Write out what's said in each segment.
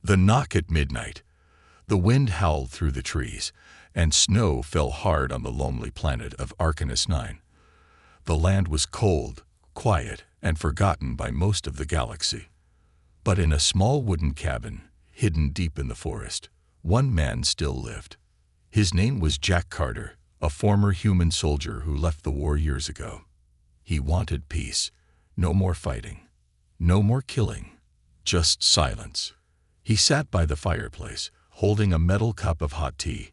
The knock at midnight. The wind howled through the trees, and snow fell hard on the lonely planet of Arcanus 9. The land was cold, quiet, and forgotten by most of the galaxy. But in a small wooden cabin, hidden deep in the forest, one man still lived. His name was Jack Carter, a former human soldier who left the war years ago. He wanted peace. No more fighting. No more killing. Just silence. He sat by the fireplace, holding a metal cup of hot tea.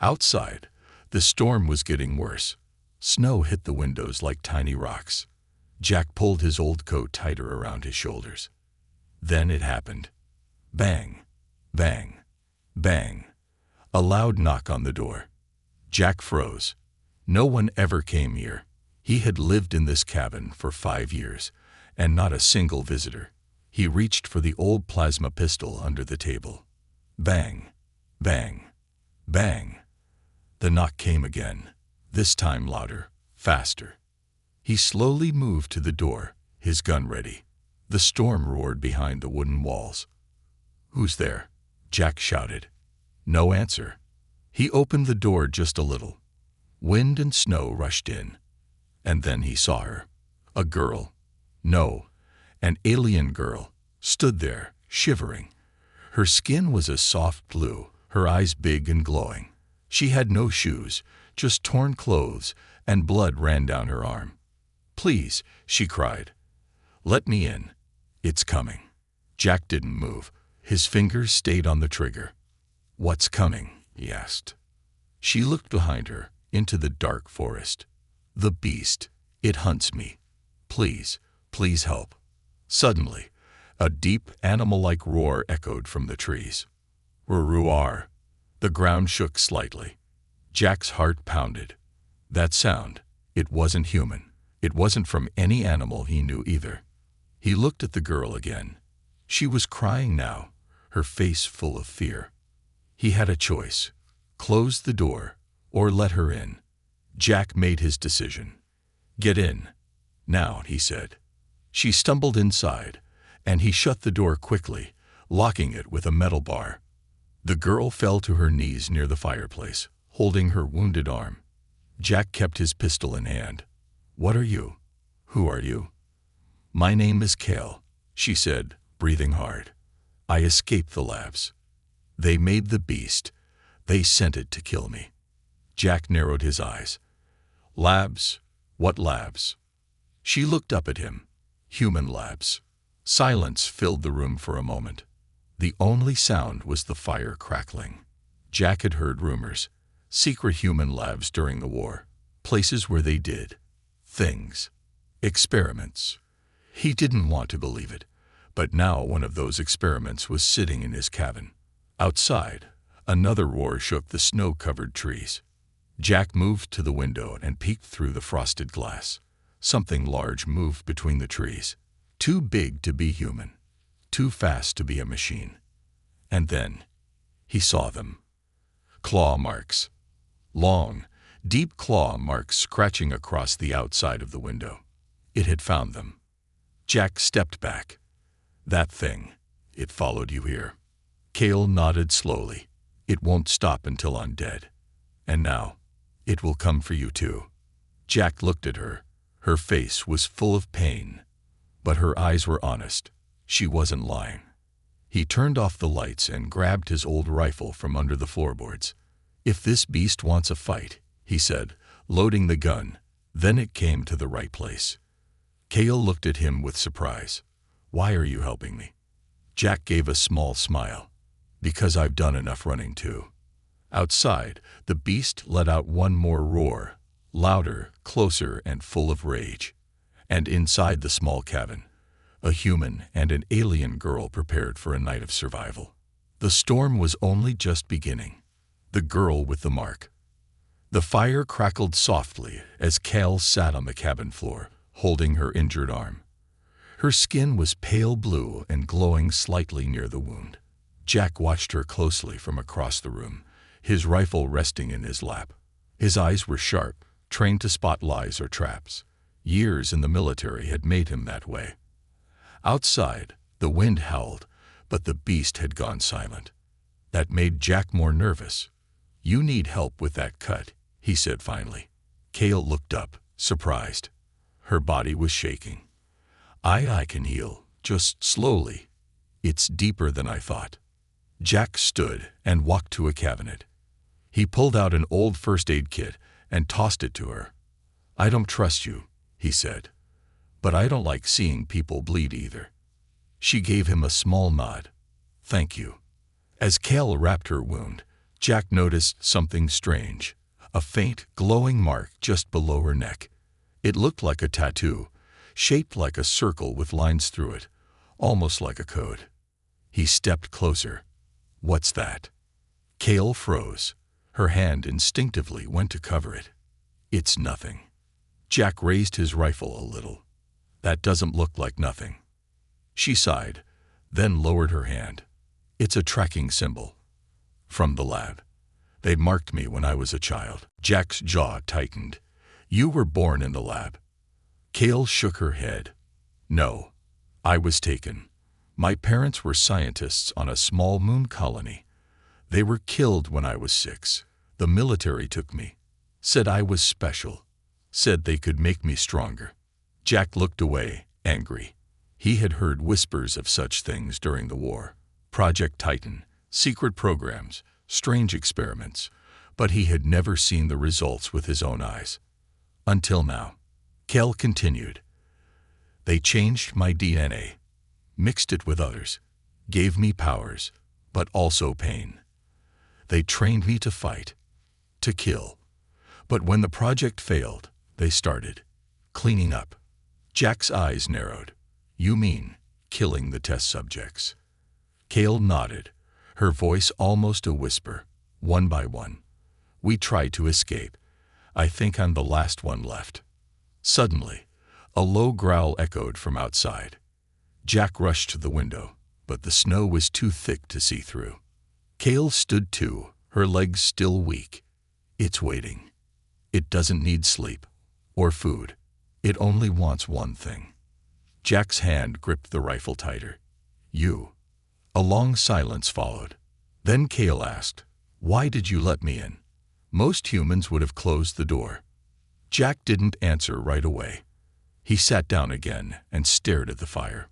Outside, the storm was getting worse. Snow hit the windows like tiny rocks. Jack pulled his old coat tighter around his shoulders. Then it happened. Bang, bang, bang. A loud knock on the door. Jack froze. No one ever came here. He had lived in this cabin for 5 years, and not a single visitor. He reached for the old plasma pistol under the table. Bang, bang, bang. The knock came again, this time louder, faster. He slowly moved to the door, his gun ready. The storm roared behind the wooden walls. "Who's there?" Jack shouted. No answer. He opened the door just a little. Wind and snow rushed in. And then he saw her. A girl. No, an alien girl, stood there, shivering. Her skin was a soft blue, her eyes big and glowing. She had no shoes, just torn clothes, and blood ran down her arm. "Please," she cried. "Let me in. It's coming." Jack didn't move. His fingers stayed on the trigger. "What's coming?" he asked. She looked behind her, into the dark forest. "The beast. It hunts me. Please, please help." Suddenly, a deep, animal-like roar echoed from the trees. Roar. The ground shook slightly. Jack's heart pounded. That sound, it wasn't human. It wasn't from any animal he knew either. He looked at the girl again. She was crying now, her face full of fear. He had a choice: close the door or let her in. Jack made his decision. "Get in. Now," he said. She stumbled inside, and he shut the door quickly, locking it with a metal bar. The girl fell to her knees near the fireplace, holding her wounded arm. Jack kept his pistol in hand. "What are you? Who are you?" "My name is Kale," she said, breathing hard. "I escaped the labs. They made the beast. They sent it to kill me." Jack narrowed his eyes. "Labs? What labs?" She looked up at him. "Human labs." Silence filled the room for a moment. The only sound was the fire crackling. Jack had heard rumors. Secret human labs during the war. Places where they did things. Experiments. He didn't want to believe it, but now one of those experiments was sitting in his cabin. Outside, another roar shook the snow-covered trees. Jack moved to the window and peeked through the frosted glass. Something large moved between the trees. Too big to be human. Too fast to be a machine. And then, he saw them. Claw marks. Long, deep claw marks scratching across the outside of the window. It had found them. Jack stepped back. "That thing, it followed you here." Kale nodded slowly. "It won't stop until I'm dead. And now, it will come for you too." Jack looked at her. Her face was full of pain, but her eyes were honest. She wasn't lying. He turned off the lights and grabbed his old rifle from under the floorboards. "If this beast wants a fight," he said, loading the gun, then it came to the right place. Kale looked at him with surprise. "Why are you helping me?" Jack gave a small smile. "Because I've done enough running too." Outside, the beast let out one more roar, louder, closer, and full of rage. And inside the small cabin, a human and an alien girl prepared for a night of survival. The storm was only just beginning. The girl with the mark. The fire crackled softly as Kale sat on the cabin floor, holding her injured arm. Her skin was pale blue and glowing slightly near the wound. Jack watched her closely from across the room, his rifle resting in his lap. His eyes were sharp, trained to spot lies or traps. Years in the military had made him that way. Outside, the wind howled, but the beast had gone silent. That made Jack more nervous. "You need help with that cut," he said finally. Kale looked up, surprised. Her body was shaking. I can heal, just slowly. It's deeper than I thought." Jack stood and walked to a cabinet. He pulled out an old first aid kit and tossed it to her. "I don't trust you," he said. "But I don't like seeing people bleed either." She gave him a small nod. "Thank you." As Kale wrapped her wound, Jack noticed something strange, a faint, glowing mark just below her neck. It looked like a tattoo, shaped like a circle with lines through it, almost like a code. He stepped closer. "What's that?" Kale froze. Her hand instinctively went to cover it. "It's nothing." Jack raised his rifle a little. "That doesn't look like nothing." She sighed, then lowered her hand. "It's a tracking symbol. From the lab. They marked me when I was a child." Jack's jaw tightened. "You were born in the lab." Kale shook her head. "No, I was taken. My parents were scientists on a small moon colony. They were killed when I was 6. The military took me. Said I was special. Said they could make me stronger." Jack looked away, angry. He had heard whispers of such things during the war. Project Titan, secret programs, strange experiments, but he had never seen the results with his own eyes. Until now. Kale continued. "They changed my DNA, mixed it with others, gave me powers, but also pain. They trained me to fight, to kill. But when the project failed, they started cleaning up." Jack's eyes narrowed. "You mean killing the test subjects?" Kale nodded, her voice almost a whisper. "One by one. We tried to escape. I think I'm the last one left." Suddenly, a low growl echoed from outside. Jack rushed to the window, but the snow was too thick to see through. Kale stood too, her legs still weak. "It's waiting. It doesn't need sleep or food. It only wants one thing." Jack's hand gripped the rifle tighter. "You." A long silence followed. Then Kale asked, "Why did you let me in? Most humans would have closed the door." Jack didn't answer right away. He sat down again and stared at the fire.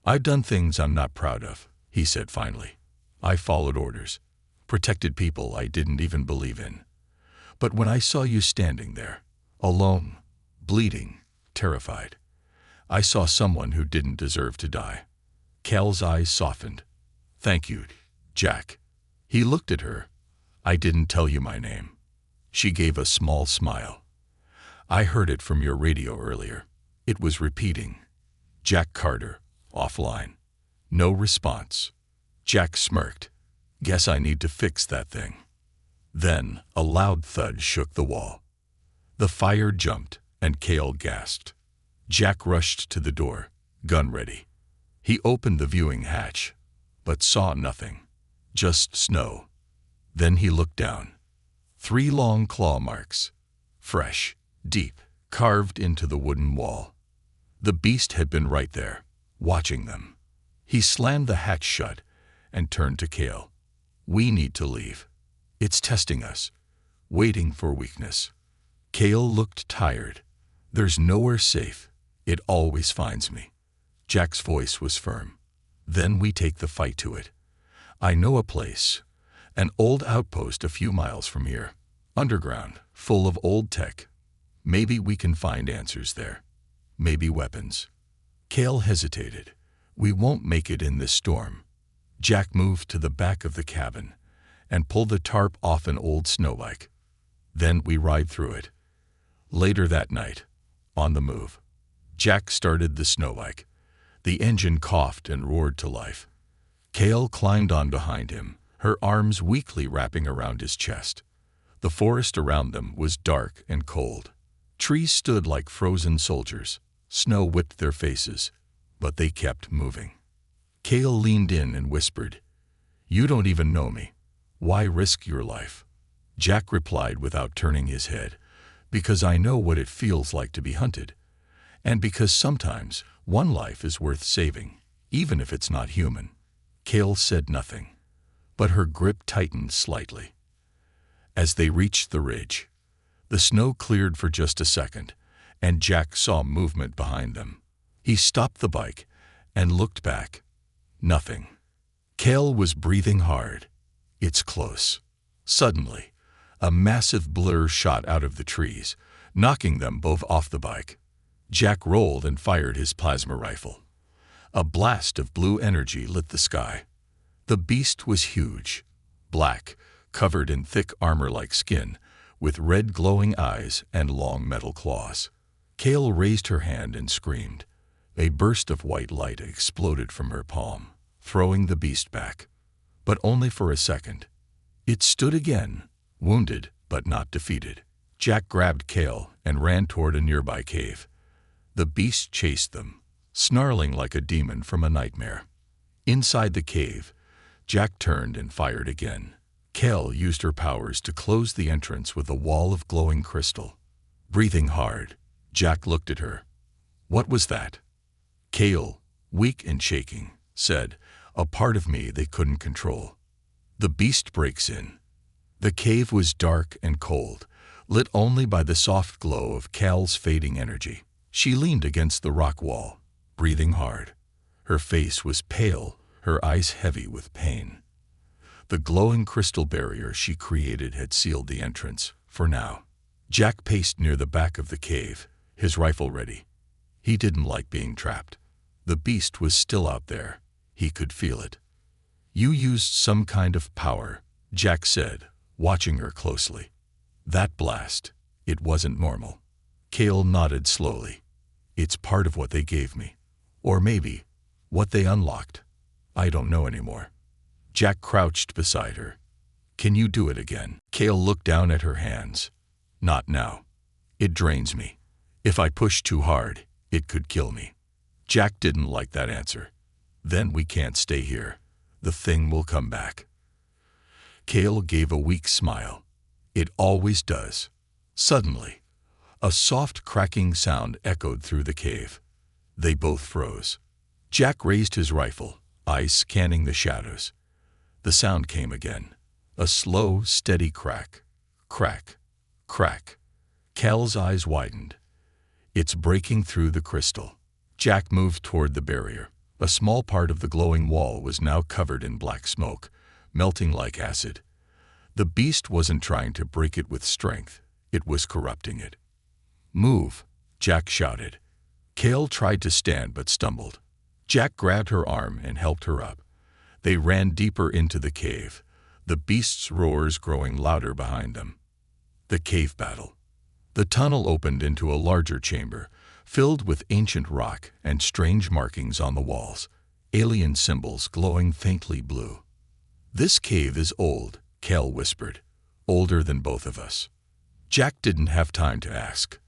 "I've done things I'm not proud of," he said finally. "I followed orders, protected people I didn't even believe in. But when I saw you standing there, alone, bleeding, terrified, I saw someone who didn't deserve to die." Kale's eyes softened. "Thank you, Jack." He looked at her. "I didn't tell you my name." She gave a small smile. "I heard it from your radio earlier. It was repeating. Jack Carter, offline." No response. Jack smirked. "Guess I need to fix that thing." Then a loud thud shook the wall. The fire jumped, and Kale gasped. Jack rushed to the door, gun ready. He opened the viewing hatch, but saw nothing, just snow. Then he looked down. 3 long claw marks, fresh, deep, carved into the wooden wall. The beast had been right there, watching them. He slammed the hatch shut and turned to Kale. "We need to leave. It's testing us, waiting for weakness." Kale looked tired. "There's nowhere safe. It always finds me." Jack's voice was firm. "Then we take the fight to it. I know a place, an old outpost a few miles from here, underground, full of old tech. Maybe we can find answers there. Maybe weapons." Kale hesitated. "We won't make it in this storm." Jack moved to the back of the cabin and pulled the tarp off an old snowbike. "Then we ride through it." Later that night, on the move, Jack started the snowbike. The engine coughed and roared to life. Kale climbed on behind him, her arms weakly wrapping around his chest. The forest around them was dark and cold. Trees stood like frozen soldiers. Snow whipped their faces, but they kept moving. Kale leaned in and whispered, "You don't even know me. Why risk your life?" Jack replied without turning his head, "Because I know what it feels like to be hunted. And because sometimes one life is worth saving, even if it's not human." Kale said nothing, but her grip tightened slightly. As they reached the ridge, the snow cleared for just a second, and Jack saw movement behind them. He stopped the bike and looked back. Nothing. Kale was breathing hard. It's close. Suddenly, a massive blur shot out of the trees, knocking them both off the bike. Jack rolled and fired his plasma rifle. A blast of blue energy lit the sky. The beast was huge, black, covered in thick armor-like skin, with red glowing eyes and long metal claws. Kale raised her hand and screamed. A burst of white light exploded from her palm, throwing the beast back. But only for a second. It stood again, wounded but not defeated. Jack grabbed Kale and ran toward a nearby cave. The beast chased them, snarling like a demon from a nightmare. Inside the cave, Jack turned and fired again. Kale used her powers to close the entrance with a wall of glowing crystal. Breathing hard, Jack looked at her. What was that? Kale, weak and shaking, said, a part of me they couldn't control. The beast breaks in. The cave was dark and cold, lit only by the soft glow of Kale's fading energy. She leaned against the rock wall, breathing hard. Her face was pale, her eyes heavy with pain. The glowing crystal barrier she created had sealed the entrance, for now. Jack paced near the back of the cave, his rifle ready. He didn't like being trapped. The beast was still out there. He could feel it. You used some kind of power, Jack said, watching her closely. That blast, it wasn't normal. Kale nodded slowly. It's part of what they gave me. Or maybe, what they unlocked. I don't know anymore. Jack crouched beside her. Can you do it again? Kale looked down at her hands. Not now. It drains me. If I push too hard, it could kill me. Jack didn't like that answer. Then we can't stay here. The thing will come back. Kale gave a weak smile. It always does. Suddenly, a soft cracking sound echoed through the cave. They both froze. Jack raised his rifle, eyes scanning the shadows. The sound came again. A slow, steady crack. Crack. Crack. Kale's eyes widened. It's breaking through the crystal. Jack moved toward the barrier. A small part of the glowing wall was now covered in black smoke, melting like acid. The beast wasn't trying to break it with strength. It was corrupting it. Move, Jack shouted. Kale tried to stand but stumbled. Jack grabbed her arm and helped her up. They ran deeper into the cave, the beast's roars growing louder behind them. The cave battle. The tunnel opened into a larger chamber, filled with ancient rock and strange markings on the walls, alien symbols glowing faintly blue. This cave is old, Kale whispered, older than both of us. Jack didn't have time to ask.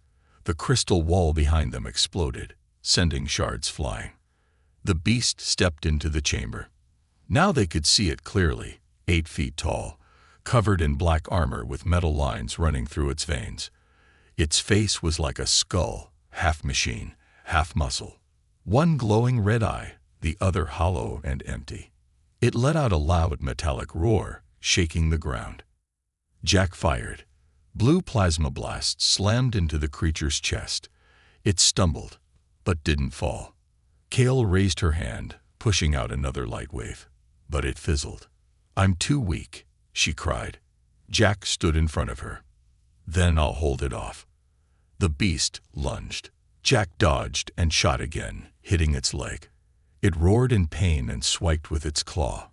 The crystal wall behind them exploded, sending shards flying. The beast stepped into the chamber. Now they could see it clearly, 8 feet tall, covered in black armor with metal lines running through its veins. Its face was like a skull, half machine, half muscle. One glowing red eye, the other hollow and empty. It let out a loud metallic roar, shaking the ground. Jack fired. Blue plasma blasts slammed into the creature's chest. It stumbled, but didn't fall. Kale raised her hand, pushing out another light wave. But it fizzled. I'm too weak, she cried. Jack stood in front of her. Then I'll hold it off. The beast lunged. Jack dodged and shot again, hitting its leg. It roared in pain and swiped with its claw,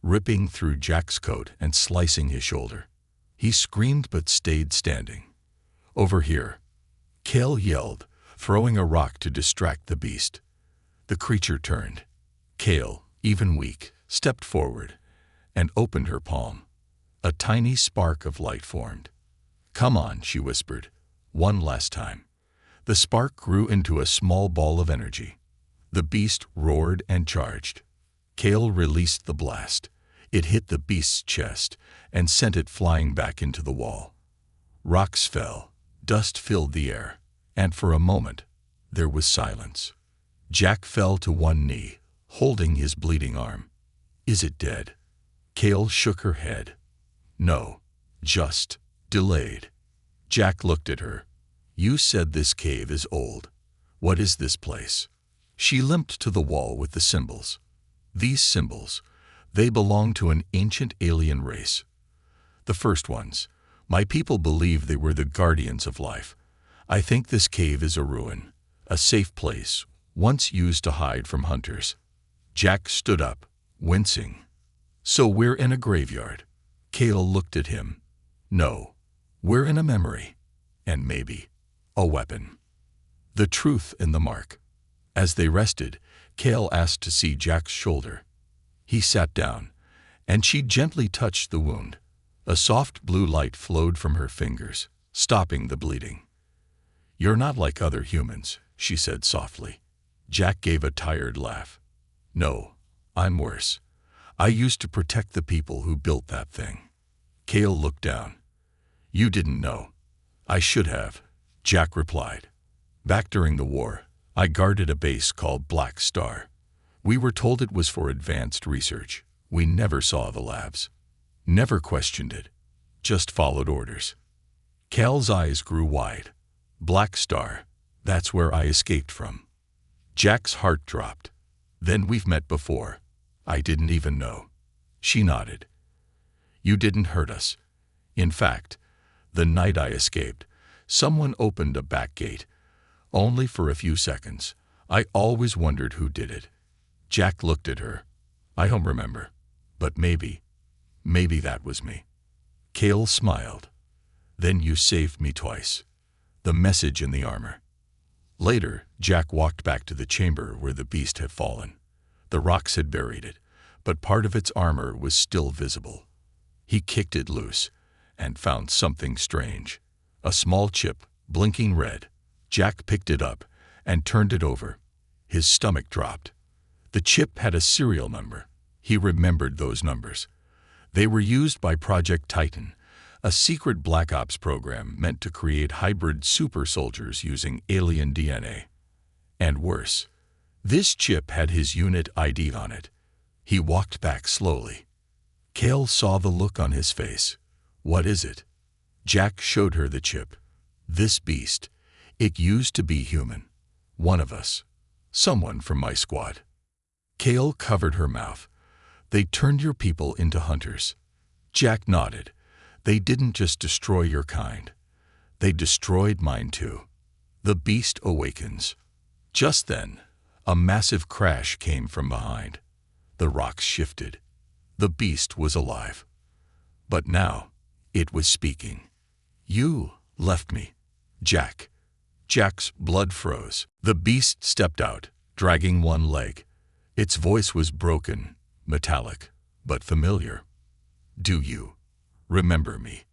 ripping through Jack's coat and slicing his shoulder. He screamed but stayed standing. Over here, Kale yelled, throwing a rock to distract the beast. The creature turned. Kale, even weak, stepped forward and opened her palm. A tiny spark of light formed. Come on, she whispered. One last time. The spark grew into a small ball of energy. The beast roared and charged. Kale released the blast. It hit the beast's chest and sent it flying back into the wall. Rocks fell, dust filled the air, and for a moment, there was silence. Jack fell to one knee, holding his bleeding arm. Is it dead? Kale shook her head. No, just delayed. Jack looked at her. You said this cave is old. What is this place? She limped to the wall with the symbols. These symbols, they belong to an ancient alien race. The first ones. My people believe they were the guardians of life. I think this cave is a ruin, a safe place, once used to hide from hunters. Jack stood up, wincing. So we're in a graveyard. Kale looked at him. No, we're in a memory, and maybe a weapon. The truth in the mark. As they rested, Kale asked to see Jack's shoulder. He sat down, and she gently touched the wound. A soft blue light flowed from her fingers, stopping the bleeding. You're not like other humans, she said softly. Jack gave a tired laugh. No, I'm worse. I used to protect the people who built that thing. Kale looked down. You didn't know. I should have, Jack replied. Back during the war, I guarded a base called Black Star. We were told it was for advanced research. We never saw the labs. Never questioned it. Just followed orders. Kale's eyes grew wide. Black Star, that's where I escaped from. Jack's heart dropped. Then we've met before. I didn't even know. She nodded. You didn't hurt us. In fact, the night I escaped, someone opened a back gate. Only for a few seconds. I always wondered who did it. Jack looked at her. I don't remember. But maybe that was me. Kale smiled. Then you saved me twice. The message in the armor. Later, Jack walked back to the chamber where the beast had fallen. The rocks had buried it, but part of its armor was still visible. He kicked it loose and found something strange. A small chip, blinking red. Jack picked it up and turned it over. His stomach dropped. The chip had a serial number. He remembered those numbers. They were used by Project Titan, a secret Black Ops program meant to create hybrid super soldiers using alien DNA. And worse, this chip had his unit ID on it. He walked back slowly. Kale saw the look on his face. What is it? Jack showed her the chip. This beast, it used to be human. One of us. Someone from my squad. Kale covered her mouth. They turned your people into hunters. Jack nodded. They didn't just destroy your kind. They destroyed mine too. The beast awakens. Just then, a massive crash came from behind. The rocks shifted. The beast was alive. But now, it was speaking. You left me, Jack. Jack's blood froze. The beast stepped out, dragging one leg. Its voice was broken, metallic, but familiar. Do you remember me?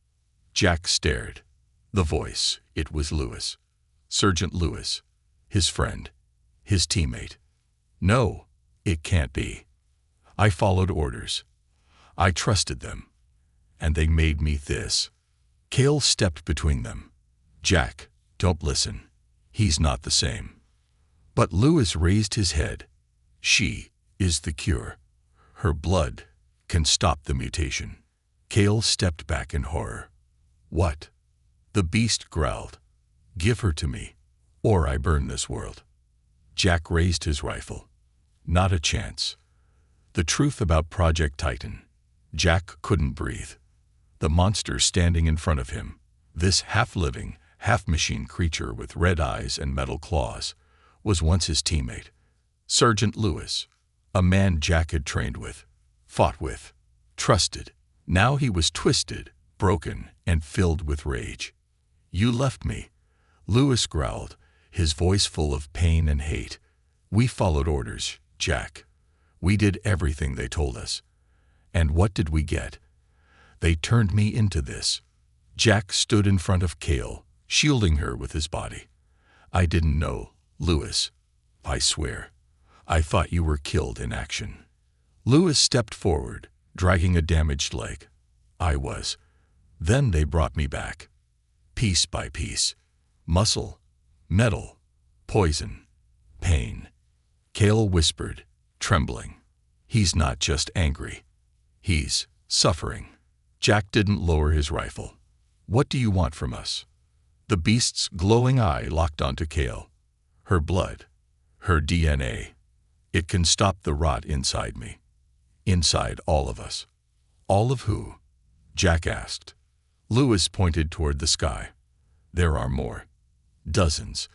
Jack stared. The voice, it was Lewis. Sergeant Lewis. His friend. His teammate. No, it can't be. I followed orders. I trusted them. And they made me this. Kale stepped between them. Jack, don't listen. He's not the same. But Lewis raised his head. She is the cure. Her blood can stop the mutation. Kale stepped back in horror. What? The beast growled. Give her to me, or I burn this world. Jack raised his rifle. Not a chance. The truth about Project Titan. Jack couldn't breathe. The monster standing in front of him, this half-living, half-machine creature with red eyes and metal claws, was once his teammate. Sergeant Lewis, a man Jack had trained with, fought with, trusted. Now he was twisted, broken, and filled with rage. You left me, Lewis growled, his voice full of pain and hate. We followed orders, Jack. We did everything they told us. And what did we get? They turned me into this. Jack stood in front of Kale, shielding her with his body. I didn't know, Lewis. I swear. I thought you were killed in action. Lewis stepped forward, dragging a damaged leg. I was. Then they brought me back. Piece by piece. Muscle, metal, poison, pain. Kale whispered, trembling. He's not just angry. He's suffering. Jack didn't lower his rifle. What do you want from us? The beast's glowing eye locked onto Kale. Her blood. Her DNA. It can stop the rot inside me. Inside all of us. All of who? Jack asked. Lewis pointed toward the sky. There are more. Dozens,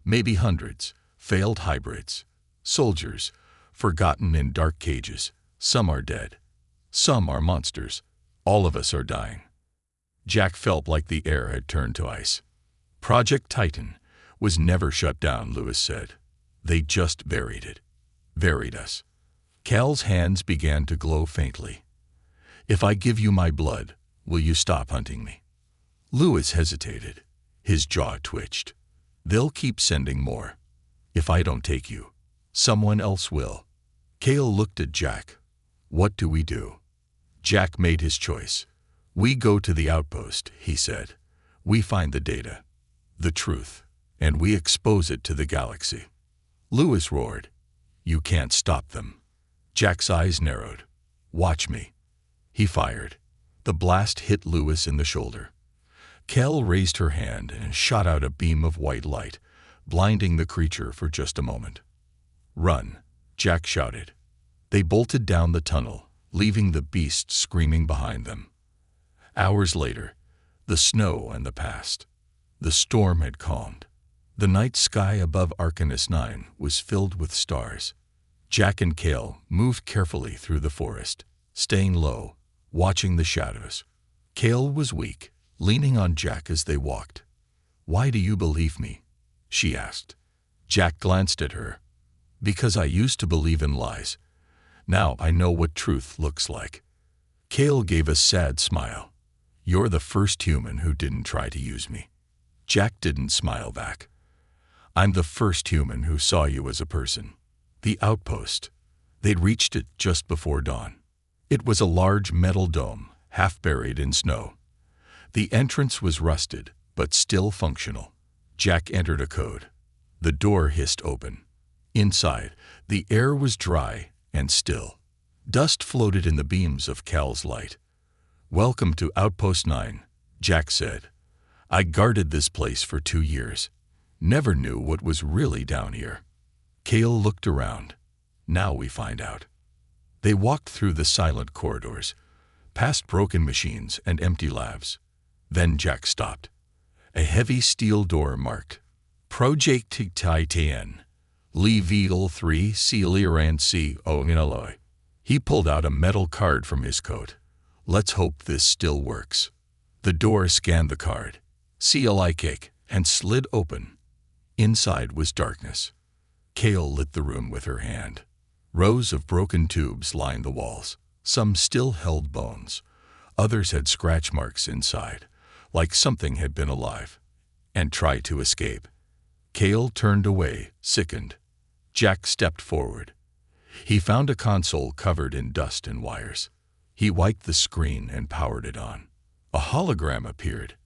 maybe hundreds, failed hybrids. Soldiers, forgotten in dark cages. Some are dead. Some are monsters. All of us are dying. Jack felt like the air had turned to ice. Project Titan was never shut down, Lewis said. They just buried it. Buried us. Cal's hands began to glow faintly. If I give you my blood, will you stop hunting me? Lewis hesitated. His jaw twitched. They'll keep sending more. If I don't take you, someone else will. Cale looked at Jack. What do we do? Jack made his choice. We go to the outpost, he said. We find the data, the truth, and we expose it to the galaxy. Lewis roared. You can't stop them. Jack's eyes narrowed. Watch me. He fired. The blast hit Lewis in the shoulder. Kel raised her hand and shot out a beam of white light, blinding the creature for just a moment. Run, Jack shouted. They bolted down the tunnel, leaving the beast screaming behind them. Hours later, the snow and the past. The storm had calmed. The night sky above Arcanus 9 was filled with stars. Jack and Cale moved carefully through the forest, staying low, watching the shadows. Cale was weak, leaning on Jack as they walked. Why do you believe me? She asked. Jack glanced at her. Because I used to believe in lies. Now I know what truth looks like. Cale gave a sad smile. You're the first human who didn't try to use me. Jack didn't smile back. I'm the first human who saw you as a person. The outpost. They'd reached it just before dawn. It was a large metal dome, half buried in snow. The entrance was rusted, but still functional. Jack entered a code. The door hissed open. Inside, the air was dry and still. Dust floated in the beams of Cal's light. Welcome to Outpost 9, Jack said. I guarded this place for 2 years. Never knew what was really down here. Cale looked around. Now we find out. They walked through the silent corridors, past broken machines and empty labs. Then Jack stopped. A heavy steel door marked Project Titan, Level 3 Clearance Alloy. He pulled out a metal card from his coat. Let's hope this still works. The door scanned the card, CLIC, and slid open. Inside was darkness. Cale lit the room with her hand. Rows of broken tubes lined the walls. Some still held bones. Others had scratch marks inside, like something had been alive, and tried to escape. Cale turned away, sickened. Jack stepped forward. He found a console covered in dust and wires. He wiped the screen and powered it on. A hologram appeared.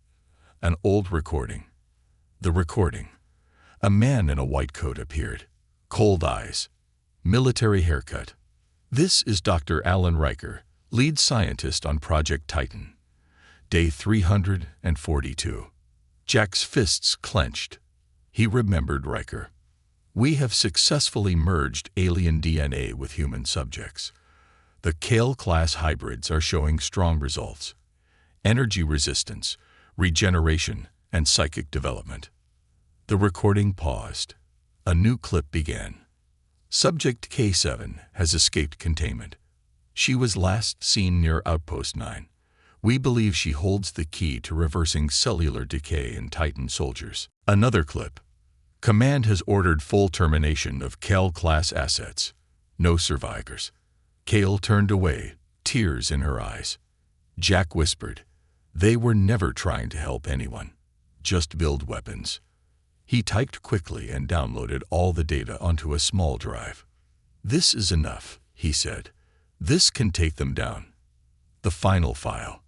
An old recording. The recording. A man in a white coat appeared. Cold eyes. Military haircut. This is Dr. Alan Riker, lead scientist on Project Titan. Day 342. Jack's fists clenched. He remembered Riker. We have successfully merged alien DNA with human subjects. The Kale-class hybrids are showing strong results. Energy resistance, regeneration, and psychic development. The recording paused. A new clip began. Subject K7 has escaped containment. She was last seen near Outpost 9. We believe she holds the key to reversing cellular decay in Titan soldiers. Another clip. Command has ordered full termination of Kale-class assets. No survivors. Cale turned away, tears in her eyes. Jack whispered, they were never trying to help anyone, just build weapons. He typed quickly and downloaded all the data onto a small drive. This is enough, he said. This can take them down. The final file.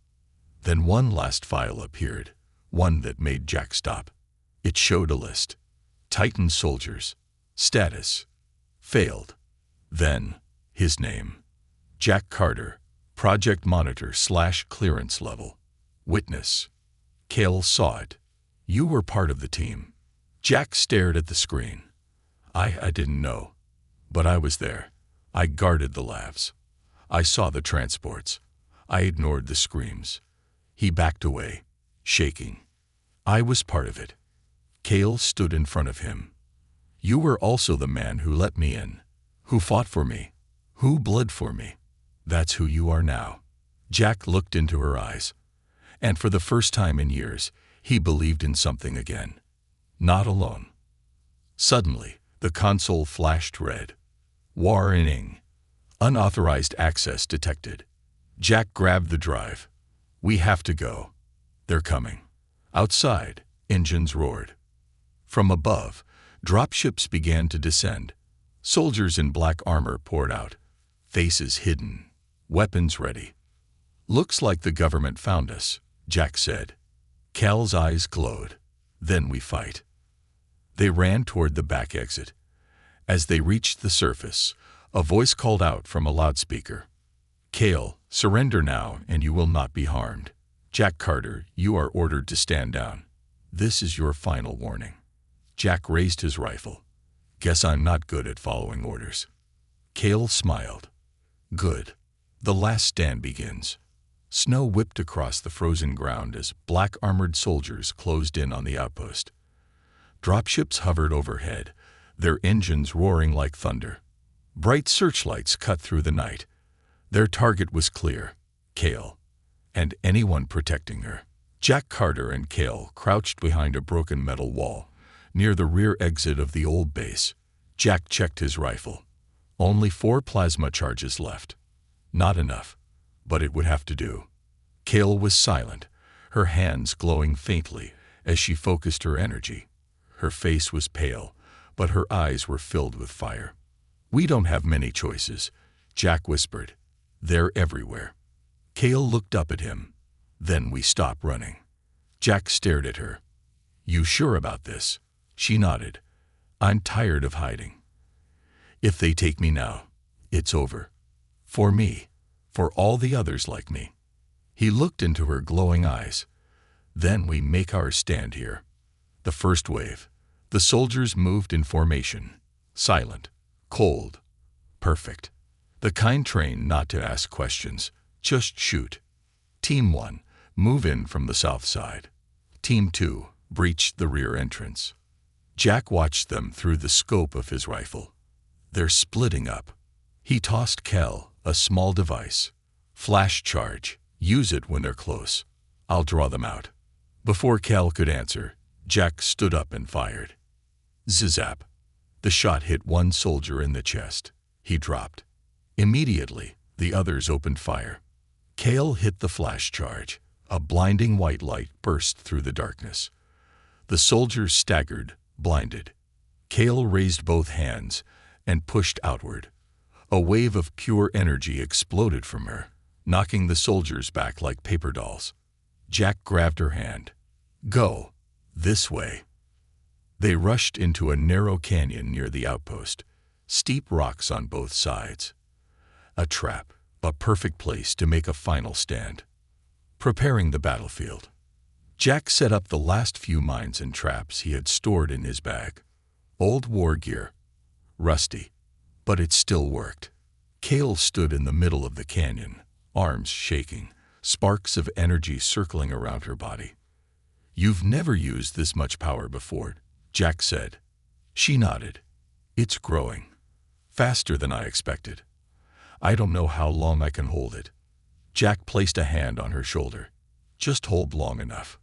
Then one last file appeared, one that made Jack stop. It showed a list. Titan soldiers. Status. Failed. Then, his name. Jack Carter, project monitor / clearance level. Witness. Cale saw it. You were part of the team. Jack stared at the screen. I didn't know. But I was there. I guarded the labs. I saw the transports. I ignored the screams. He backed away, shaking. I was part of it. Cale stood in front of him. You were also the man who let me in, who fought for me, who bled for me. That's who you are now. Jack looked into her eyes. And for the first time in years, he believed in something again. Not alone. Suddenly, the console flashed red. Warning. Unauthorized access detected. Jack grabbed the drive. We have to go. They're coming. Outside, engines roared. From above, dropships began to descend. Soldiers in black armor poured out, faces hidden, weapons ready. Looks like the government found us, Jack said. Cal's eyes glowed. Then we fight. They ran toward the back exit. As they reached the surface, a voice called out from a loudspeaker. Cale, surrender now and you will not be harmed. Jack Carter, you are ordered to stand down. This is your final warning. Jack raised his rifle. Guess I'm not good at following orders. Cale smiled. Good. The last stand begins. Snow whipped across the frozen ground as black armored soldiers closed in on the outpost. Dropships hovered overhead, their engines roaring like thunder. Bright searchlights cut through the night. Their target was clear, Cale, and anyone protecting her. Jack Carter and Cale crouched behind a broken metal wall, near the rear exit of the old base. Jack checked his rifle. Only 4 plasma charges left. Not enough, but it would have to do. Cale was silent, her hands glowing faintly as she focused her energy. Her face was pale, but her eyes were filled with fire. We don't have many choices, Jack whispered. They're everywhere. Cale looked up at him. Then we stop running. Jack stared at her. You sure about this? She nodded. I'm tired of hiding. If they take me now, it's over. For me, for all the others like me. He looked into her glowing eyes. Then we make our stand here. The first wave. The soldiers moved in formation. Silent. Cold. Perfect. The kind trained not to ask questions. Just shoot. Team 1, move in from the south side. Team 2, breach the rear entrance. Jack watched them through the scope of his rifle. They're splitting up. He tossed Cale a small device. Flash charge. Use it when they're close. I'll draw them out. Before Cale could answer, Jack stood up and fired. Zap. The shot hit one soldier in the chest. He dropped. Immediately, the others opened fire. Cale hit the flash charge. A blinding white light burst through the darkness. The soldiers staggered, blinded. Cale raised both hands and pushed outward. A wave of pure energy exploded from her, knocking the soldiers back like paper dolls. Jack grabbed her hand. Go. This way. They rushed into a narrow canyon near the outpost, steep rocks on both sides. A trap, a perfect place to make a final stand. Preparing the battlefield. Jack set up the last few mines and traps he had stored in his bag. Old war gear. Rusty. But it still worked. Cale stood in the middle of the canyon, arms shaking, sparks of energy circling around her body. You've never used this much power before, Jack said. She nodded. It's growing. Faster than I expected. I don't know how long I can hold it. Jack placed a hand on her shoulder. Just hold long enough.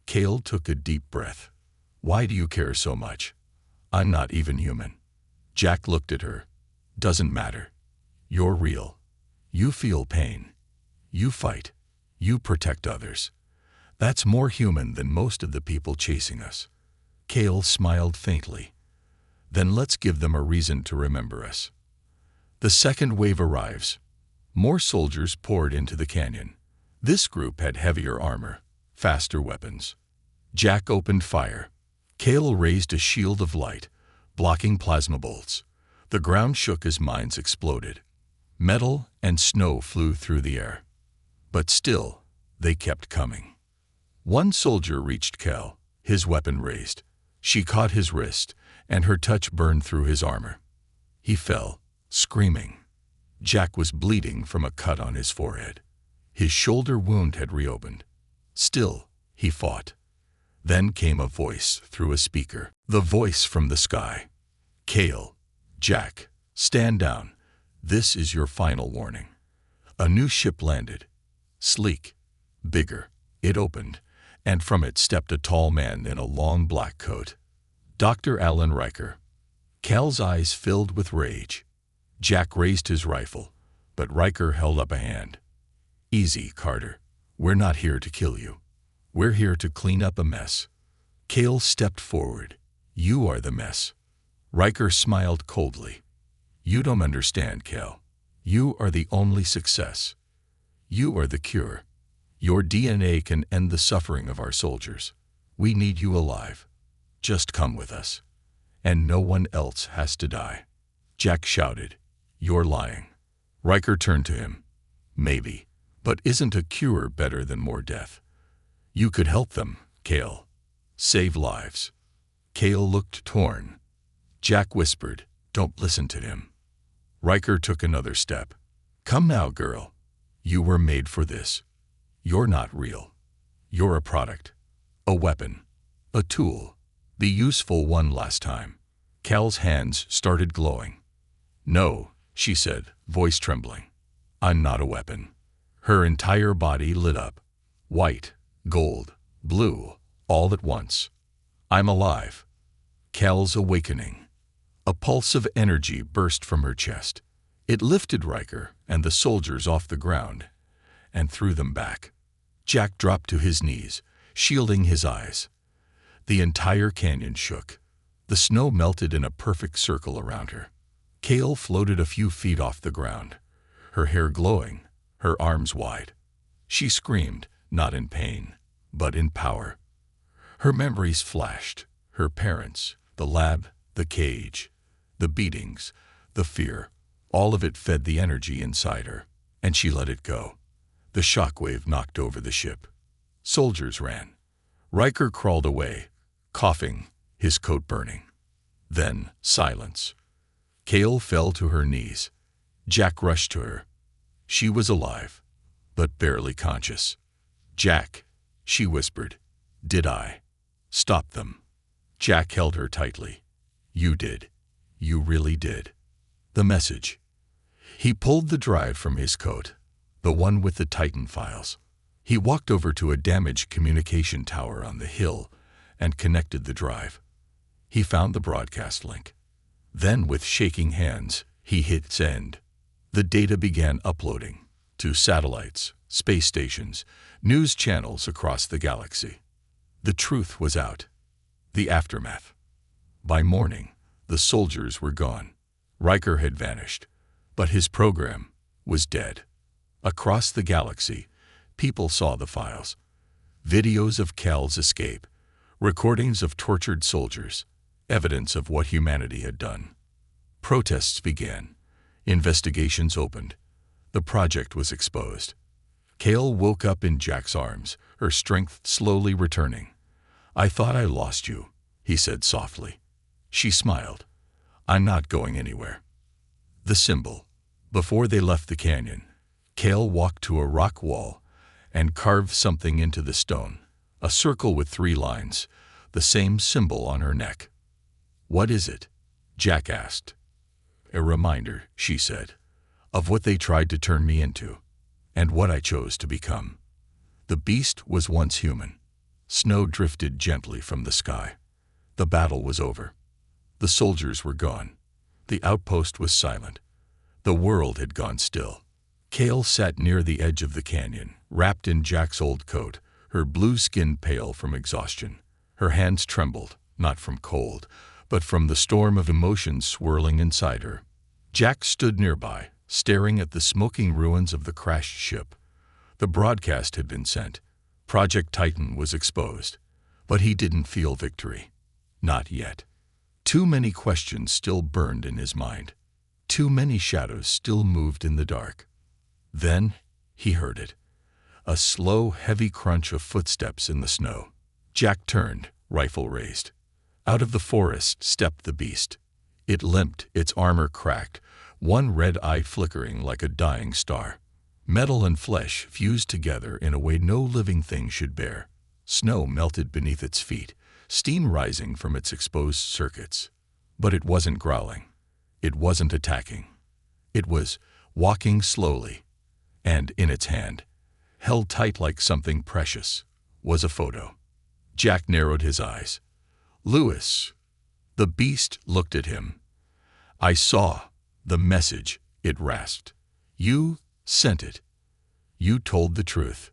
Cale took a deep breath. Why do you care so much? I'm not even human. Jack looked at her. Doesn't matter. You're real. You feel pain. You fight. You protect others. That's more human than most of the people chasing us. Cale smiled faintly. Then let's give them a reason to remember us. The second wave arrives. More soldiers poured into the canyon. This group had heavier armor, faster weapons. Jack opened fire. Cale raised a shield of light, blocking plasma bolts. The ground shook as mines exploded. Metal and snow flew through the air. But still, they kept coming. One soldier reached Cal, his weapon raised. She caught his wrist, and her touch burned through his armor. He fell, screaming. Jack was bleeding from a cut on his forehead. His shoulder wound had reopened. Still, he fought. Then came a voice through a speaker, the voice from the sky. Cale, Jack, stand down. This is your final warning. A new ship landed. Sleek, bigger. It opened, and from it stepped a tall man in a long black coat. Dr. Alan Riker. Cal's eyes filled with rage. Jack raised his rifle, but Riker held up a hand. Easy, Carter. We're not here to kill you. We're here to clean up a mess. Cale stepped forward. You are the mess. Riker smiled coldly. You don't understand, Cale. You are the only success. You are the cure. Your DNA can end the suffering of our soldiers. We need you alive. Just come with us. And no one else has to die. Jack shouted. You're lying. Riker turned to him. Maybe, but isn't a cure better than more death? You could help them, Cale. Save lives. Cale looked torn. Jack whispered, don't listen to him. Riker took another step. Come now, girl. You were made for this. You're not real. You're a product. A weapon. A tool. The useful one last time. Cal's hands started glowing. No, she said, voice trembling. I'm not a weapon. Her entire body lit up. White, gold, blue, all at once. I'm alive. Cal's awakening. A pulse of energy burst from her chest. It lifted Riker and the soldiers off the ground and threw them back. Jack dropped to his knees, shielding his eyes. The entire canyon shook. The snow melted in a perfect circle around her. Cale floated a few feet off the ground, her hair glowing, her arms wide. She screamed, not in pain, but in power. Her memories flashed, her parents, the lab, the cage, the beatings, the fear. All of it fed the energy inside her, and she let it go. The shockwave knocked over the ship. Soldiers ran. Riker crawled away, coughing, his coat burning. Then, silence. Cale fell to her knees. Jack rushed to her. She was alive, but barely conscious. Jack, she whispered. Did I? Stop them. Jack held her tightly. You did. You really did. The message. He pulled the drive from his coat, the one with the Titan files. He walked over to a damaged communication tower on the hill and connected the drive. He found the broadcast link. Then, with shaking hands, he hit send. The data began uploading to satellites, space stations, news channels across the galaxy. The truth was out. The aftermath. By morning, the soldiers were gone. Riker had vanished, but his program was dead. Across the galaxy, people saw the files. Videos of Cal's escape, recordings of tortured soldiers, evidence of what humanity had done. Protests began. Investigations opened. The project was exposed. Cale woke up in Jack's arms, her strength slowly returning. I thought I lost you, he said softly. She smiled. I'm not going anywhere. The symbol. Before they left the canyon, Cale walked to a rock wall and carved something into the stone, a circle with 3 lines, the same symbol on her neck. What is it? Jack asked. A reminder, she said, of what they tried to turn me into, and what I chose to become. The beast was once human. Snow drifted gently from the sky. The battle was over. The soldiers were gone. The outpost was silent. The world had gone still. Cale sat near the edge of the canyon, wrapped in Jack's old coat, her blue skin pale from exhaustion. Her hands trembled, not from cold, but from the storm of emotions swirling inside her. Jack stood nearby, staring at the smoking ruins of the crashed ship. The broadcast had been sent. Project Titan was exposed. But he didn't feel victory. Not yet. Too many questions still burned in his mind. too many shadows still moved in the dark. Then he heard it. A slow, heavy crunch of footsteps in the snow. Jack turned, rifle raised. Out of the forest stepped the beast. It limped, its armor cracked, one red eye flickering like a dying star. Metal and flesh fused together in a way no living thing should bear. Snow melted beneath its feet, steam rising from its exposed circuits. But it wasn't growling. It wasn't attacking. It was walking slowly, and in its hand, held tight like something precious, was a photo. Jack narrowed his eyes. "Lewis." The beast looked at him. "I saw the message," it rasped. "You sent it. You told the truth."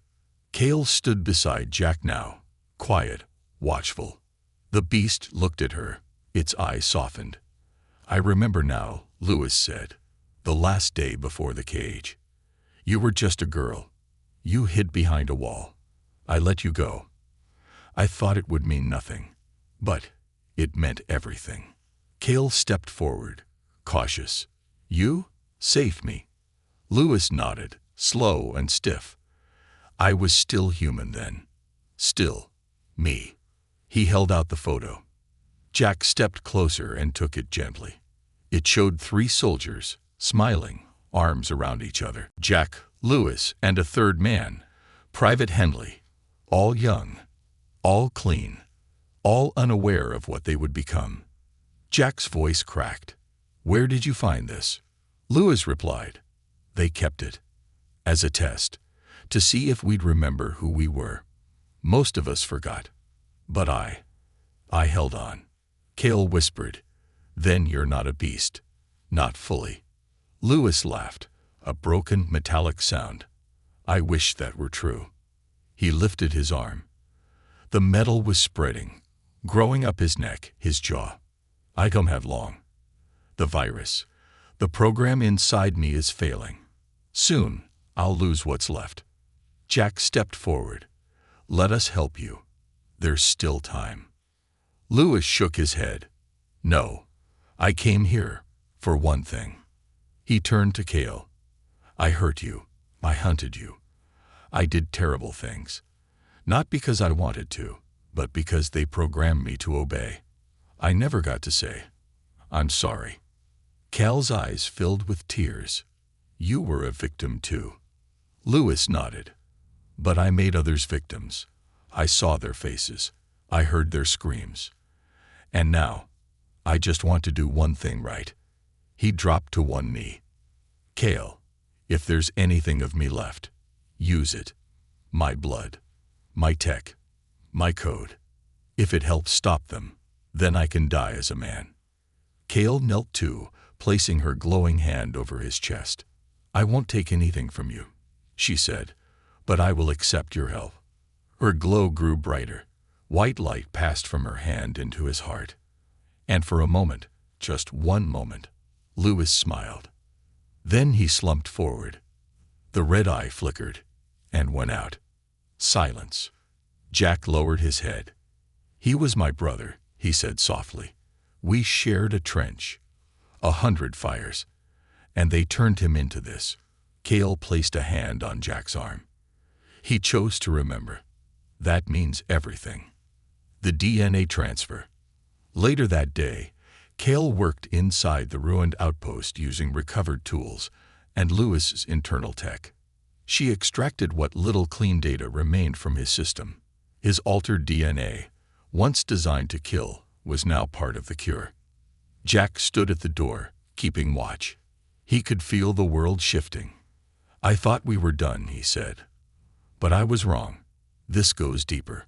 Cale stood beside Jack now, quiet, watchful. The beast looked at her, its eyes softened. "I remember now," Lewis said. "The last day before the cage. You were just a girl. You hid behind a wall. I let you go. I thought it would mean nothing, but it meant everything." Cale stepped forward, cautious. "You saved me." Lewis nodded, slow and stiff. "I was still human then. Still me." He held out the photo. Jack stepped closer and took it gently. It showed 3 soldiers, smiling, arms around each other. Jack, Lewis, and a third man, Private Henley, all young, all clean, all unaware of what they would become. Jack's voice cracked. "Where did you find this?" Lewis replied, "They kept it. As a test, to see if we'd remember who we were. Most of us forgot. But I held on." Cale whispered, "Then you're not a beast. Not fully." Lewis laughed, a broken metallic sound. "I wish that were true." He lifted his arm. The metal was spreading, growing up his neck, his jaw. "I don't have long. The virus, the program inside me is failing. Soon, I'll lose what's left." Jack stepped forward. "Let us help you. There's still time." Lewis shook his head. "No, I came here for one thing." He turned to Cale. "I hurt you. I hunted you. I did terrible things. Not because I wanted to, but because they programmed me to obey. I never got to say, 'I'm sorry.'" Cale's eyes filled with tears. "You were a victim too." Lewis nodded. "But I made others victims. I saw their faces. I heard their screams. And now, I just want to do one thing right." He dropped to one knee. "Cale, if there's anything of me left, use it. My blood, my tech, my code. If it helps stop them, then I can die as a man." Cale knelt too, placing her glowing hand over his chest. "I won't take anything from you," she said, "but I will accept your help." Her glow grew brighter. White light passed from her hand into his heart. And for a moment, just one moment, Lewis smiled. Then he slumped forward. The red eye flickered and went out. Silence. Jack lowered his head. "He was my brother," he said softly. "We shared a trench, 100 fires, and they turned him into this." Cale placed a hand on Jack's arm. "He chose to remember. That means everything." The DNA transfer. Later that day, Cale worked inside the ruined outpost using recovered tools and Lewis's internal tech. She extracted what little clean data remained from his system. His altered DNA, once designed to kill, was now part of the cure. Jack stood at the door, keeping watch. He could feel the world shifting. "I thought we were done," he said. "But I was wrong. This goes deeper.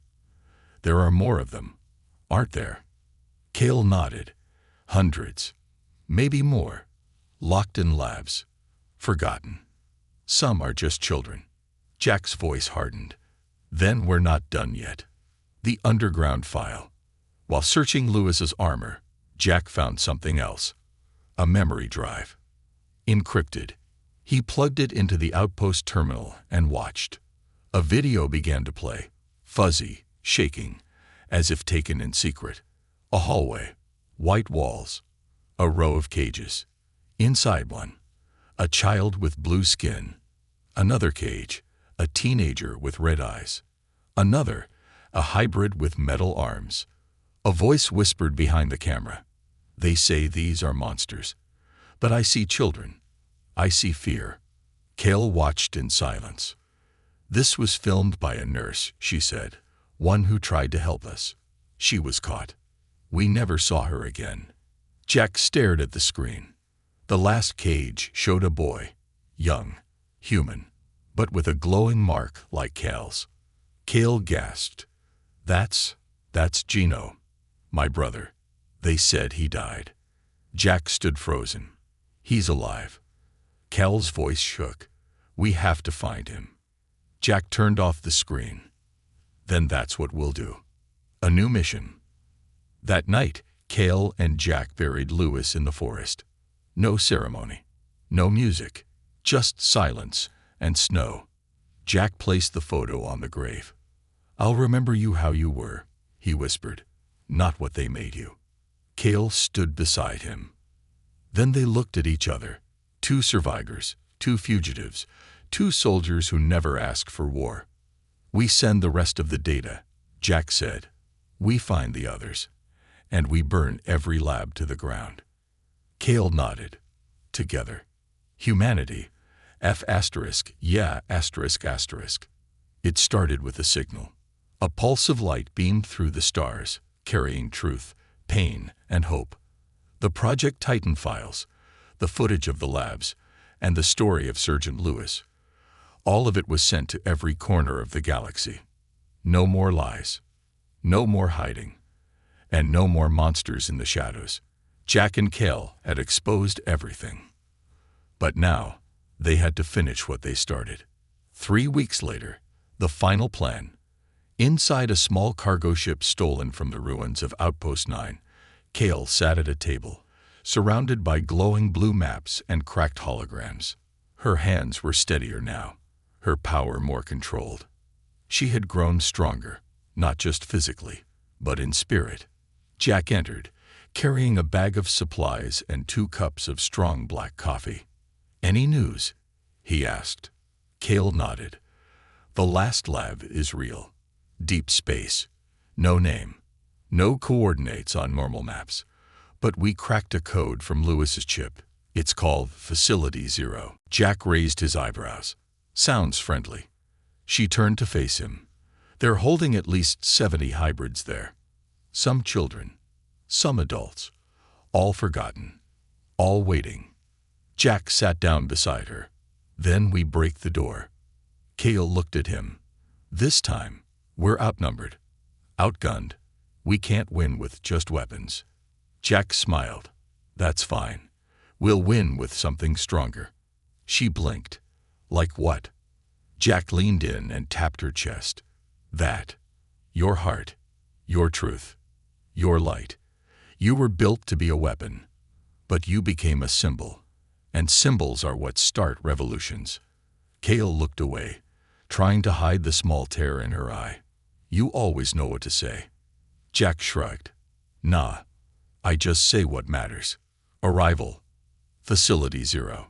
There are more of them, aren't there?" Cale nodded. "Hundreds. Maybe more. Locked in labs. Forgotten. Some are just children." Jack's voice hardened. "Then we're not done yet." The underground file. While searching Lewis's armor, Jack found something else. A memory drive. Encrypted. He plugged it into the outpost terminal and watched. A video began to play, fuzzy, shaking, as if taken in secret. A hallway, white walls, a row of cages. Inside one, a child with blue skin. Another cage, a teenager with red eyes. Another, a hybrid with metal arms. A voice whispered behind the camera. They say these are monsters. But I see children. I see fear. Kale watched in silence. This was filmed by a nurse, she said, one who tried to help us. She was caught. We never saw her again. Jack stared at the screen. The last cage showed a boy, young, human, but with a glowing mark like Kale's. Kale gasped. That's Gino, my brother. They said he died. Jack stood frozen. He's alive. Kale's voice shook. We have to find him. Jack turned off the screen. Then that's what we'll do. A new mission. That night, Kale and Jack buried Lewis in the forest. No ceremony, no music, just silence and snow. Jack placed the photo on the grave. I'll remember you how you were, he whispered, not what they made you. Kale stood beside him. Then they looked at each other. Two survivors, two fugitives, two soldiers who never asked for war. We send the rest of the data, Jack said. We find the others. And we burn every lab to the ground. Kale nodded. Together. Humanity. F***, yeah, ***. It started with a signal. A pulse of light beamed through the stars, carrying truth, pain, and hope. The Project Titan files, the footage of the labs, and the story of Sergeant Lewis. All of it was sent to every corner of the galaxy. No more lies. No more hiding. And no more monsters in the shadows. Jack and Kale had exposed everything. But now, they had to finish what they started. 3 weeks later, the final plan. Inside a small cargo ship stolen from the ruins of Outpost 9, Kale sat at a table, surrounded by glowing blue maps and cracked holograms. Her hands were steadier now, her power more controlled. She had grown stronger, not just physically, but in spirit. Jack entered, carrying a bag of supplies and 2 cups of strong black coffee. Any news? He asked. Kale nodded. The last lab is real. Deep space. No name. No coordinates on normal maps. But we cracked a code from Lewis's chip. It's called Facility 0. Jack raised his eyebrows. Sounds friendly. She turned to face him. They're holding at least 70 hybrids there. Some children. Some adults. All forgotten. All waiting. Jack sat down beside her. Then we break the door. Kale looked at him. This time, we're outnumbered. Outgunned. We can't win with just weapons. Jack smiled. That's fine. We'll win with something stronger. She blinked. Like what? Jack leaned in and tapped her chest. That. Your heart. Your truth. Your light. You were built to be a weapon. But you became a symbol. And symbols are what start revolutions. Kale looked away, trying to hide the small tear in her eye. You always know what to say. Jack shrugged. Nah. I just say what matters. Arrival. Facility 0.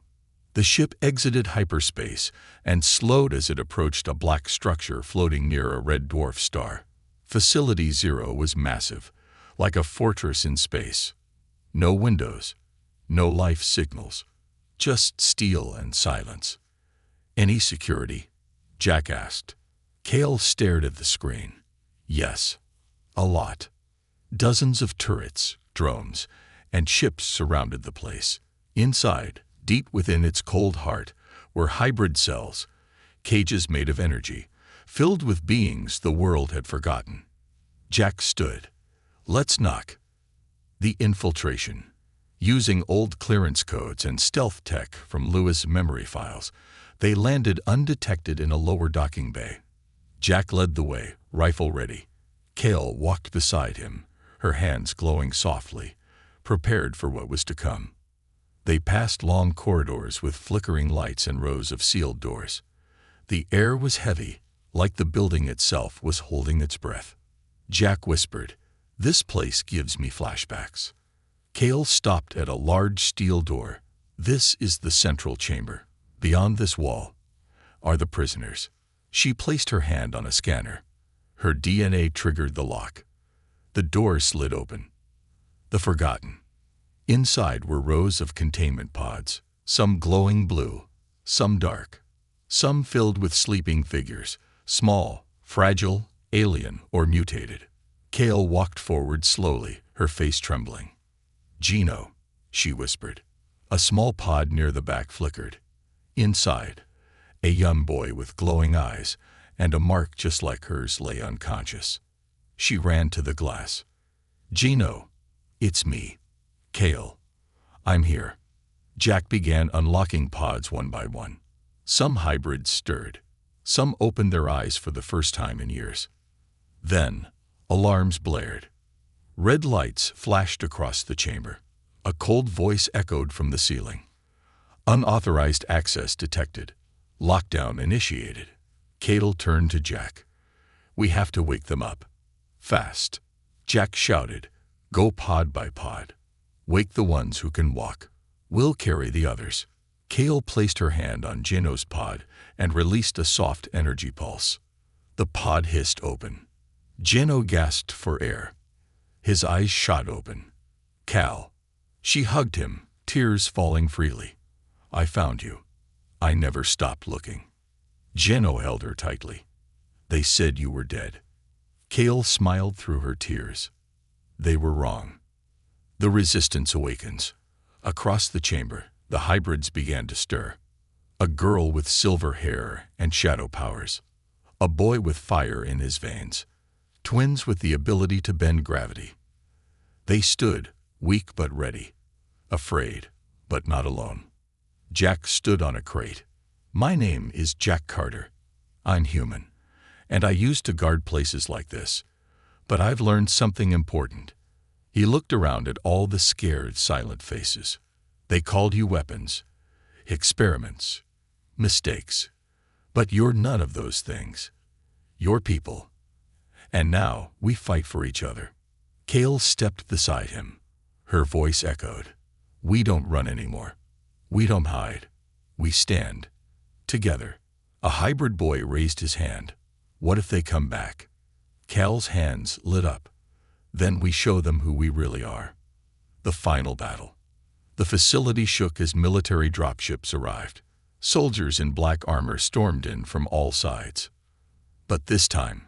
The ship exited hyperspace and slowed as it approached a black structure floating near a red dwarf star. Facility 0 was massive, like a fortress in space. No windows, no life signals, just steel and silence. Any security? Jack asked. Kale stared at the screen. Yes, a lot. Dozens of turrets, drones, and ships surrounded the place. Inside, deep within its cold heart, were hybrid cells, cages made of energy, filled with beings the world had forgotten. Jack stood. Let's knock. The infiltration. Using old clearance codes and stealth tech from Lewis' memory files, they landed undetected in a lower docking bay. Jack led the way, rifle ready. Kale walked beside him, her hands glowing softly, prepared for what was to come. They passed long corridors with flickering lights and rows of sealed doors. The air was heavy, like the building itself was holding its breath. Jack whispered, "This place gives me flashbacks." Kale stopped at a large steel door. This is the central chamber. Beyond this wall are the prisoners. She placed her hand on a scanner. Her DNA triggered the lock. The door slid open. The Forgotten. Inside were rows of containment pods, some glowing blue, some dark, some filled with sleeping figures, small, fragile, alien, or mutated. Kale walked forward slowly, her face trembling. "Gino," she whispered. A small pod near the back flickered. Inside, a young boy with glowing eyes and a mark just like hers lay unconscious. She ran to the glass. "Gino, it's me. Kale. I'm here." Jack began unlocking pods one by one. Some hybrids stirred. Some opened their eyes for the first time in years. Then, alarms blared. Red lights flashed across the chamber. A cold voice echoed from the ceiling. "Unauthorized access detected. Lockdown initiated." Kale turned to Jack. "We have to wake them up. Fast." Jack shouted, "Go pod by pod. Wake the ones who can walk. We'll carry the others." Kale placed her hand on Gino's pod and released a soft energy pulse. The pod hissed open. Gino gasped for air. His eyes shot open. "Cal." She hugged him, tears falling freely. "I found you. I never stopped looking." Gino held her tightly. "They said you were dead." Kale smiled through her tears. They were wrong. The resistance awakens. Across the chamber, the hybrids began to stir. A girl with silver hair and shadow powers. A boy with fire in his veins. Twins with the ability to bend gravity. They stood, weak but ready. Afraid, but not alone. Jack stood on a crate. "My name is Jack Carter. I'm human, and I used to guard places like this. But I've learned something important." He looked around at all the scared, silent faces. "They called you weapons, experiments, mistakes. But you're none of those things. You're people. And now we fight for each other." Kale stepped beside him. Her voice echoed. "We don't run anymore. We don't hide. We stand. Together." A hybrid boy raised his hand. "What if they come back?" Cal's hands lit up. "Then we show them who we really are." The final battle. The facility shook as military dropships arrived. Soldiers in black armor stormed in from all sides. But this time,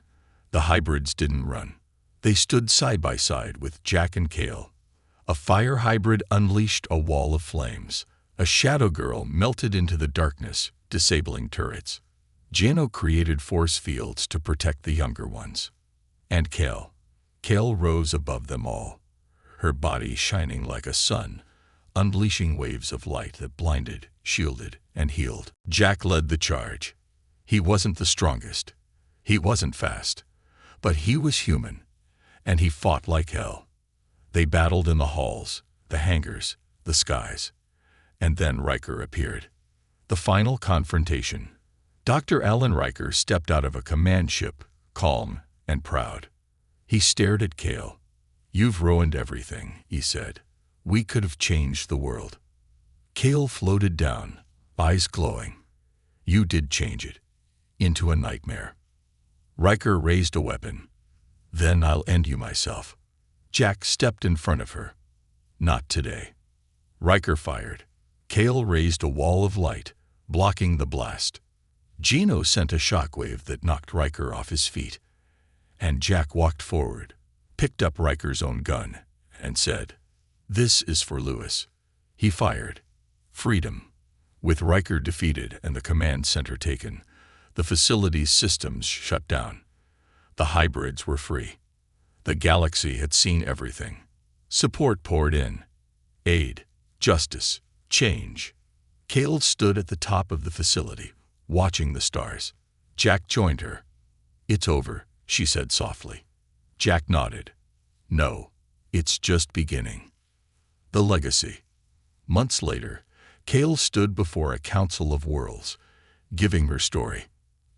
the hybrids didn't run. They stood side by side with Jack and Kale. A fire hybrid unleashed a wall of flames. A shadow girl melted into the darkness, disabling turrets. Gino created force fields to protect the younger ones. And Kale rose above them all, her body shining like a sun, unleashing waves of light that blinded, shielded, and healed. Jack led the charge. He wasn't the strongest. He wasn't fast. But he was human, and he fought like hell. They battled in the halls, the hangars, the skies. And then Riker appeared. The final confrontation. Dr. Alan Riker stepped out of a command ship, calm and proud. He stared at Kale. "You've ruined everything," he said. "We could have changed the world." Kale floated down, eyes glowing. "You did change it. Into a nightmare." Riker raised a weapon. "Then I'll end you myself." Jack stepped in front of her. "Not today." Riker fired. Kale raised a wall of light, blocking the blast. Gino sent a shockwave that knocked Riker off his feet. And Jack walked forward, picked up Riker's own gun, and said, "This is for Lewis." He fired. Freedom. With Riker defeated and the command center taken, the facility's systems shut down. The hybrids were free. The galaxy had seen everything. Support poured in. Aid, justice, change. Kale stood at the top of the facility, watching the stars. Jack joined her. "It's over," she said softly. Jack nodded. "No, it's just beginning." The legacy. Months later, Kale stood before a council of worlds, giving her story.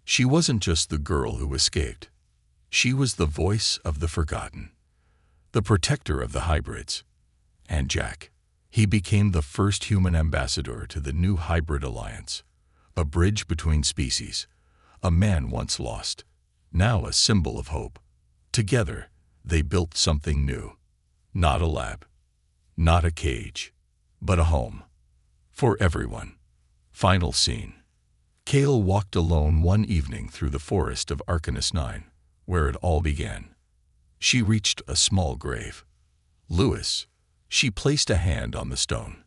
She wasn't just the girl who escaped. She was the voice of the forgotten, the protector of the hybrids. And Jack. He became the first human ambassador to the new hybrid alliance, a bridge between species, a man once lost, now a symbol of hope. Together, they built something new. Not a lab, not a cage, but a home. For everyone. Final scene. Kale walked alone one evening through the forest of Arcanus 9, where it all began. She reached a small grave. Lewis, she placed a hand on the stone.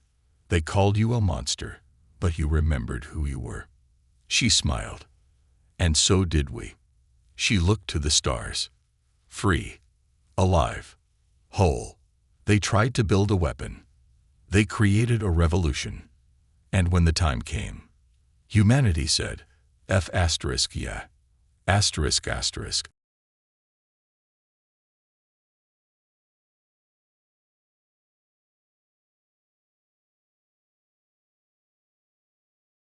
They called you a monster, but you remembered who you were. She smiled. And so did we. She looked to the stars. Free. Alive. Whole. They tried to build a weapon. They created a revolution. And when the time came, humanity said, F***, yeah. ***.